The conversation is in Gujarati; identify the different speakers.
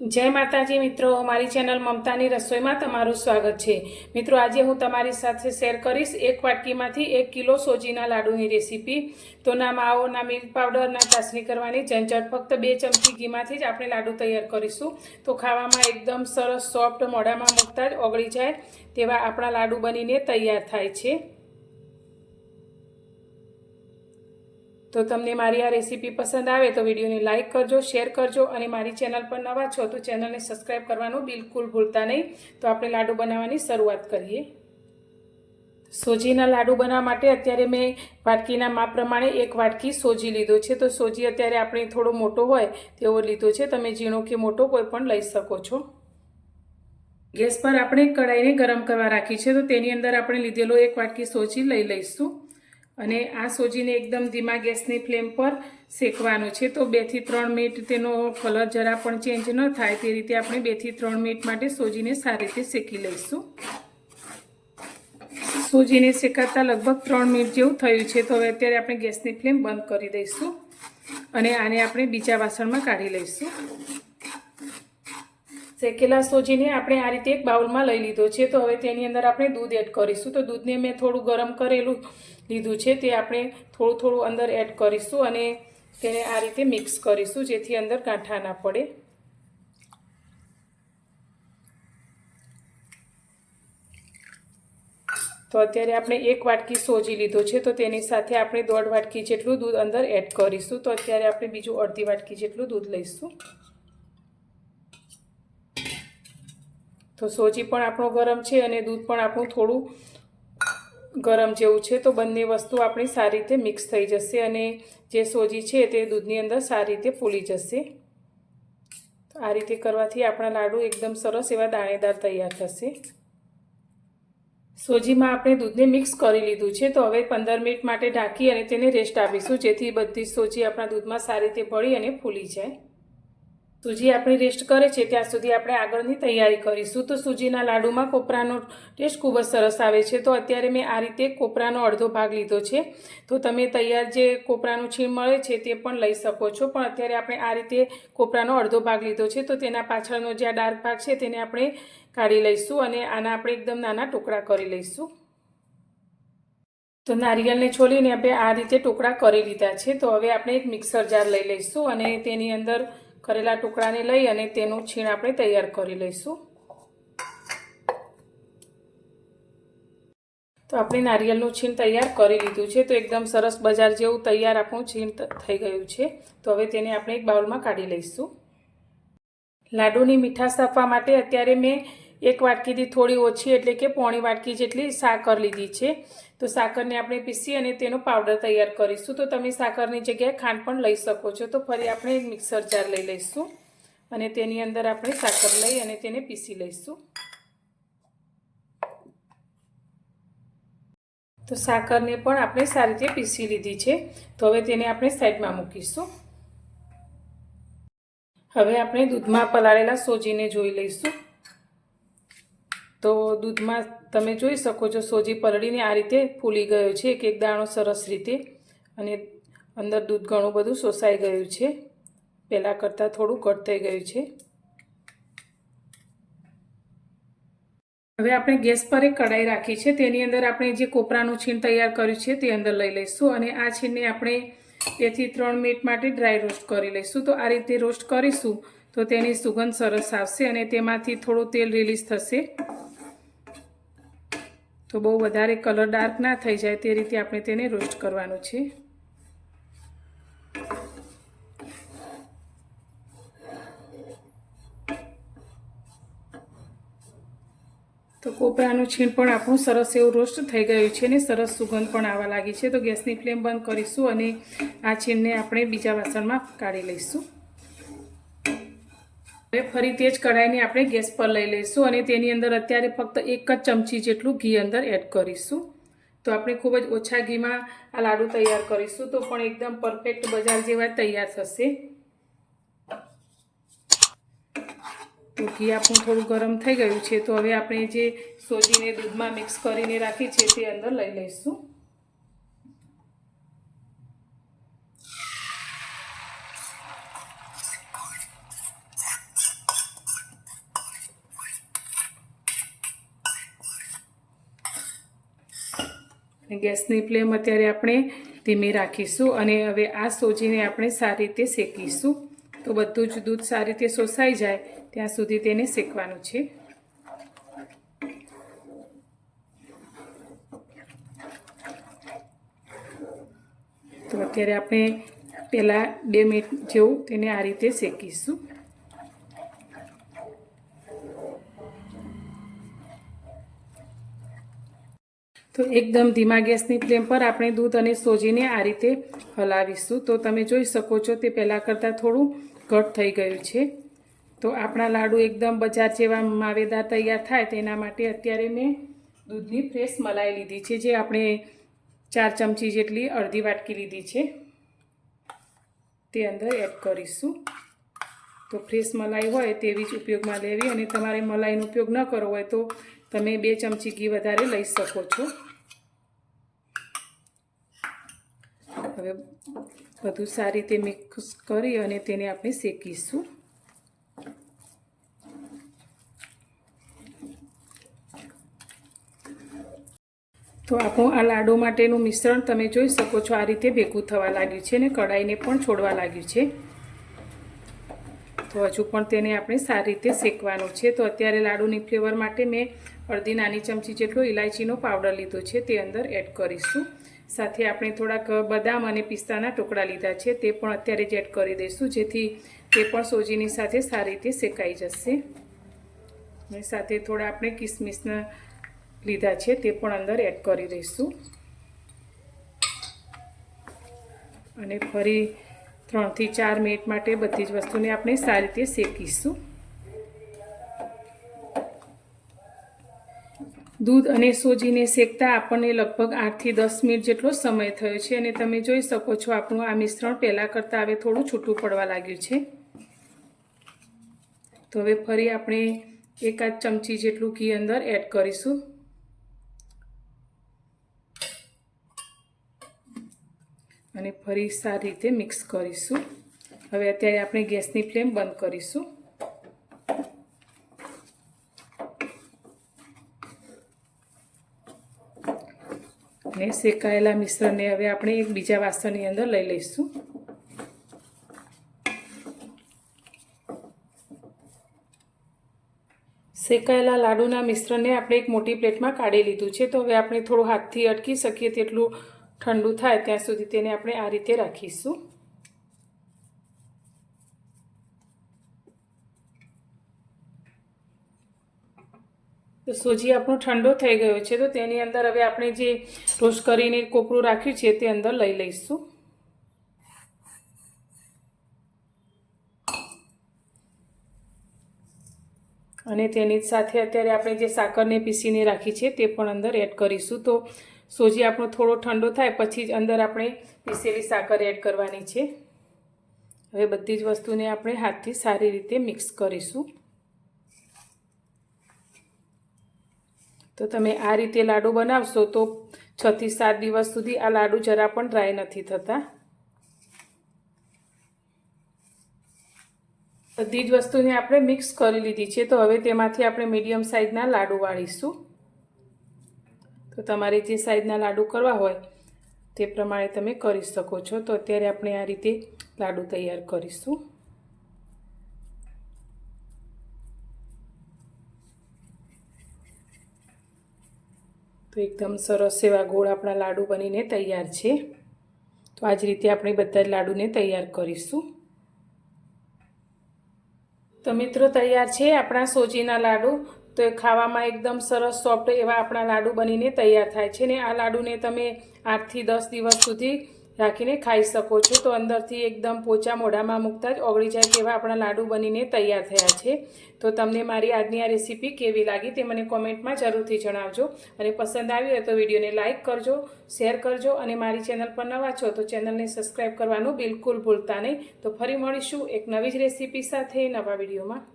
Speaker 1: जय माताजी मित्रों, मारी चेनल ममतानी रसोई में तमारुं स्वागत है। मित्रों, आज हूँ तमारी साथे शेर करीश एक वाटकी में 1 किलो सोजीना लाडूनी रेसिपी। तो ना मावो ना मिल्क पाउडर ना चासणी करवानी झंझट, फक्त 2 चमची घी में ज आपणे लाडू तैयार करीशुं। तो खावामां एकदम सरस सॉफ्ट, मोढामां मूकता ज ओगળી जाए तेवा आपणा लाडू बनीने तैयार थाय छे। तो तमने मारी आ रेसिपी पसंद आवे तो वीडियो ने लाइक करजो, शेर करजो और मारी चेनल पर नवा छो तो चेनल ने सब्सक्राइब करवानुं बिल्कुल भूलता नहीं। तो आपणे लाडू बनाववानी शरूआत करीए। सोजीना लाडू बनाववा माटे अत्यारे मैं वाटकीना माप प्रमाणे 1 वाटकी सोजी लीधो छे। तो सोजी अत्यारे आपणे थोड़ो मोटो होय तेवो लीधो छे। तमे झीणो के मोटो कोई पण लई शको छो। गैस पर आपणे कढ़ाईने गरम करवा राखी छे। तो तेनी अंदर आपणे लीधेलो 1 वाटकी सोजी लई लईशुं અને આ સોજીને એકદમ ધીમા ગેસની ફ્લેમ પર શેકવાનો છે। તો 2 થી 3 મિનિટ તેનો કલર જરા પણ ચેન્જ ન થાય તે રીતે આપણે 2 થી 3 મિનિટ માટે સોજીને સારી રીતે શેકી લઈશું। સોજીને શેકાતા લગભગ 3 મિનિટ જેવું થયું છે। તો હવે અત્યારે આપણે ગેસની ફ્લેમ બંધ કરી દઈશું અને આને આપણે બીજા વાસણમાં કાઢી લઈશું। શેકેલા સોજીને આપણે આ રીતે એક બાઉલમાં લઈ લીધો છે। તો હવે તેની અંદર આપણે દૂધ એડ કરીશું। તો દૂધને મેં થોડું ગરમ કરેલું લીધું છે, તે આપણે થોડું થોડું અંદર એડ કરીશું અને તેને આ રીતે મિક્સ કરીશું જેથી અંદર ગાંઠા ના પડે। તો અત્યારે આપણે 1 વાટકી સોજી લીધો છે, તો તેની સાથે આપણે 1.5 વાટકી જેટલું દૂધ અંદર એડ કરીશું। તો અત્યારે આપણે બીજું અડધી વાટકી જેટલું દૂધ લઈશું। તો સોજી પણ આપણો ગરમ છે અને દૂધ પણ આપણું થોડું ગરમ જેવું છે। તો બંને વસ્તુ આપણી સારી રીતે મિક્સ થઈ જશે અને જે સોજી છે તે દૂધની અંદર સારી રીતે ફૂલી જશે। તો આ રીતે કરવાથી આપણા લાડુ એકદમ સરસ એવા દાણેદાર તૈયાર થશે। સોજીમાં આપણે દૂધને મિક્સ કરી લીધું છે। તો હવે 15 મિનિટ માટે ઢાંકી અને તેને રેસ્ટ આપીશું જેથી બધી સોજી આપણા દૂધમાં સારી રીતે ભળી અને ફૂલી જાય। सूजी अपनी रेस्ट करे छे त्यां सुधी आपणे आगळनी तैयारी करीशुं। तो सूजीना लाडूमां कोपरानो टेस्ट खूब ज सरस आवे छे। तो अत्यारे मैं आ रीते कोपरानो अर्धो भाग लीधो छे। तो तमे तैयार जे कोपरानुं छीण मळे छे ते पण लई शको छो, पण अत्यारे आपणे आ रीते कोपरानो अर्धो भाग लीधो छे। तो तेना पाछळनो जे डार्क भाग छे तेने आपणे काढी लईशुं અને આના આપણે એકદમ નાના ટુકડા કરી લઈશું। તો નારિયેળને છોલીને આપણે આ રીતે ટુકડા કરી લીધા છે। તો હવે આપણે એક મિક્સર જાર લઈ લઈશું અને તેની અંદર करेला टुकड़ा ने लई अने तेनुं छीण आपणे तैयार करी लईशुं। तो आपणे नारिયેળનું छीण तैयार करी लीधुं छे। तो एकदम सरस बजार जेवुं तैयार आपणुं छीण थई गयुं छे। तो हवे तेने आपणे एक बाउलमां काढी लईशुं। लाडूनी मीठाश आपवा माटे अत्यारे मैं 1 वाटकीथी थोड़ी ओછી एटले के पौणी वाटकी जेटली साकर लीधी छे। तो साकरने आपणे पीसी अने तेनो पाउडर तैयार करीशुं। तो तमे साकरनी जग्याए खांड पण लई शको छो। तो फरी आपणे एक मिक्सर जार लई लईशुं अने तेनी अंदर आपणे साकर लई अने तेने पीसी लईशुं। तो साकरने पण आपणे सारी रीते पीसी लीधी छे। तो हवे तेने आपणे साइडमां मूकीशुं। हवे आपणे दूधमां पलाळेला सोजीने जोई लईशुं। तो दूध में तमे जोई शको छो सोजी पलळीने आ रीते फूली गयो छे, एक एक दाणो सरस रीते अने अंदर दूध घणुं बधुं शोषाई गयुं छे, पहेला करता थोड़ुं घट थई गयुं छे। हवे आपणे गैस पर एक कढ़ाई राखी छे, तेनी अंदर आपणे जे कोपरानुं छीण तैयार कर्युं छे ते अंदर लई लईशुं अने आ छीणने आपणे 2 થી 3 मिनिट माटे ड्राय रोस्ट करी लईशुं। तो आ रीते रोस्ट करीशुं तो तेनी सुगंध सरस आवशे अने तेमांथी थोड़ुं तेल रिलीज थशे। तो बहु वधारे कलर डार्क ना थई जाए ते रीते आपणे तेने रोस्ट करवानुं छे। तो कोपरानुं छीण पण आपणुं सरस एवुं रोस्ट थई गयुं छे ने सरस सुगंध पण आवा लागी छे। तो गैसनी फ्लेम बंध करीशुं अने आ छीणने आपणे बीजा वासणमां काढी लईशुं। हवे फरी तेज कढ़ाईने आपणे गैस पर लई लईशुं अने तेनी अंदर अत्यारे फक्त 1 ज चमची जेटलुं घी अंदर एड करीशुं। तो आपणे खूब ज ओछा घीमां आ लाडू तैयार करीशुं तो पण एकदम परफेक्ट बजार जेवा तैयार थशे। तो घी आपणुं थोड़ुं गरम थई गयुं छे। तो हवे आपणे जे सोजीने दूधमां मिक्स करीने राखी छे ते अंदर लई लईशुं। ગેસની ફ્લેમ અત્યારે આપણે ધીમી રાખીશું અને હવે આ સોજીને આપણે સારી રીતે શેકીશું. તો બધું જ દૂધ સારી રીતે શોષાઈ જાય ત્યાં સુધી તેને શેકવાનું છે. તો અત્યારે આપણે પહેલાં 2 મિનિટ જેવું તેને આ રીતે શેકીશું. તો એકદમ ધીમા ગેસની ફ્લેમ પર આપણે દૂધ અને સોજીને આ રીતે હલાવીશું. તો તમે જોઈ શકો છો તે પહેલાં કરતાં થોડું ઘટ થઈ ગયું છે. તો આપણા લાડુ એકદમ બજાર જેવા માવેદાર તૈયાર થાય તેના માટે અત્યારે મેં દૂધની ફ્રેશ મલાઈ લીધી છે, જે આપણે 4 ચમચી જેટલી અડધી વાટકી લીધી છે તે અંદર એડ કરીશું. તો ફ્રેશ મલાઈ હોય તેવી જ ઉપયોગમાં લેવી, અને તમારે મલાઈનો ઉપયોગ ન કરવો હોય તો તમે 2 ચમચી ઘી વધારે લઈ શકો છો. હવે બધું સારી રીતે મિક્સ કરી અને તેને આપણે શેકીશું. તો આપણું આ લાડુ માટેનું મિશ્રણ તમે જોઈ શકો છો આ રીતે ભેગું થવા લાગ્યું છે અને કઢાઈને પણ છોડવા લાગ્યું છે. તો હજુ પણ તેને આપણે સારી રીતે શેકવાનું છે. તો અત્યારે લાડુની ફ્લેવર માટે મેં અડધી નાની ચમચી જેટલો ઇલાયચીનો પાવડર લીધો છે, તે અંદર એડ કરીશું. સાથે આપણે થોડાક બદામ અને પિસ્તાના ટુકડા લીધા છે, તે પણ અત્યારે જ એડ કરી દઈશું, જેથી તે પણ સોજીની સાથે સારી રીતે શેકાઈ જશે. અને સાથે થોડા આપણે કિસમિસના લીધા છે તે પણ અંદર એડ કરી દઈશું. અને ફરી 3 થી 4 મિનિટ માટે બધી જ વસ્તુને આપણે સારી રીતે શેકીશું. દૂધ અને સોજીને શેકતા આપણને લગભગ 8 થી 10 મિનિટ જેટલો સમય થયો છે, અને તમે જોઈ શકો છો આપણું આ મિશ્રણ પહેલાં કરતાં હવે થોડું છૂટું પડવા લાગ્યું છે. તો હવે ફરી આપણે 1 ચમચી જેટલું ઘી અંદર એડ કરીશું. અને ફરી સારી રીતે મિક્સ કરીશું. હવે અત્યારે આપણે ગેસની ફ્લેમ બંધ કરીશું. અને શેકાયેલા મિશ્રણને હવે આપણે એક બીજા વાસણની અંદર લઈ લઈશું. શેકાયેલા લાડુના મિશ્રણને આપણે એક મોટી પ્લેટમાં કાઢી લીધું છે. તો હવે આપણે થોડું હાથથી અટકી શકીએ તેટલું ઠંડુ થાય ત્યાં સુધી તેને આપણે આ રીતે રાખીશું. તો સોજી આપણો ઠંડો થઈ ગયો છે, તો તેની અંદર હવે આપણે જે રોસ્ટ કરીને કોપરું રાખ્યું છે તે અંદર લઈ લઈશું. અને તેની સાથે અત્યારે આપણે જે સાકરને પીસીને રાખી છે તે પણ અંદર એડ કરીશું. તો સોજી આપણો થોડો ઠંડો થાય પછી જ અંદર આપણે પીસેલી સાકર એડ કરવાની છે. હવે બધી જ વસ્તુને આપણે હાથથી સારી રીતે મિક્સ કરીશું. તો તમે આ રીતે લાડુ બનાવશો તો 6 થી 7 દિવસ સુધી આ લાડુ જરા પણ ડ્રાય નથી થતા. બધી જ વસ્તુને આપણે મિક્સ કરી લીધી છે. તો હવે તેમાંથી આપણે મીડિયમ સાઇઝના લાડુ વાળીશું. તો તમારે જે સાઇઝના લાડુ કરવા હોય તે પ્રમાણે તમે કરી શકો છો. તો અત્યારે આપણે આ રીતે લાડુ તૈયાર કરીશું. તો એકદમ સરસ એવા ગોળ આપણા લાડુ બનીને તૈયાર છે. તો આ જ રીતે આપણે બધા જ લાડુને તૈયાર કરીશું. તો મિત્રો તૈયાર છે આપણા સોજીના લાડુ. તો એ ખાવામાં એકદમ સરસ સોફ્ટ એવા આપણા લાડુ બનીને તૈયાર થાય છે. ને આ લાડુને તમે 8 થી 10 દિવસ સુધી રાખીને ખાઈ શકો છો. તો અંદરથી એકદમ પોચા મોઢામાં મૂકતા જ ઓગળી જાય તેવા આપણા લાડુ બનીને તૈયાર થયા છે. તો તમને મારી આજની આ રેસીપી કેવી લાગી તે મને કોમેન્ટમાં જરૂરથી જણાવજો. અને પસંદ આવી હોય તો વિડીયોને લાઇક કરજો, શેર કરજો, અને મારી ચેનલ પર નવા છો તો ચેનલને સબસ્ક્રાઈબ કરવાનું બિલકુલ ભૂલતા નહીં. તો ફરી મળીશું એક નવી જ રેસીપી સાથે નવા વિડીયોમાં.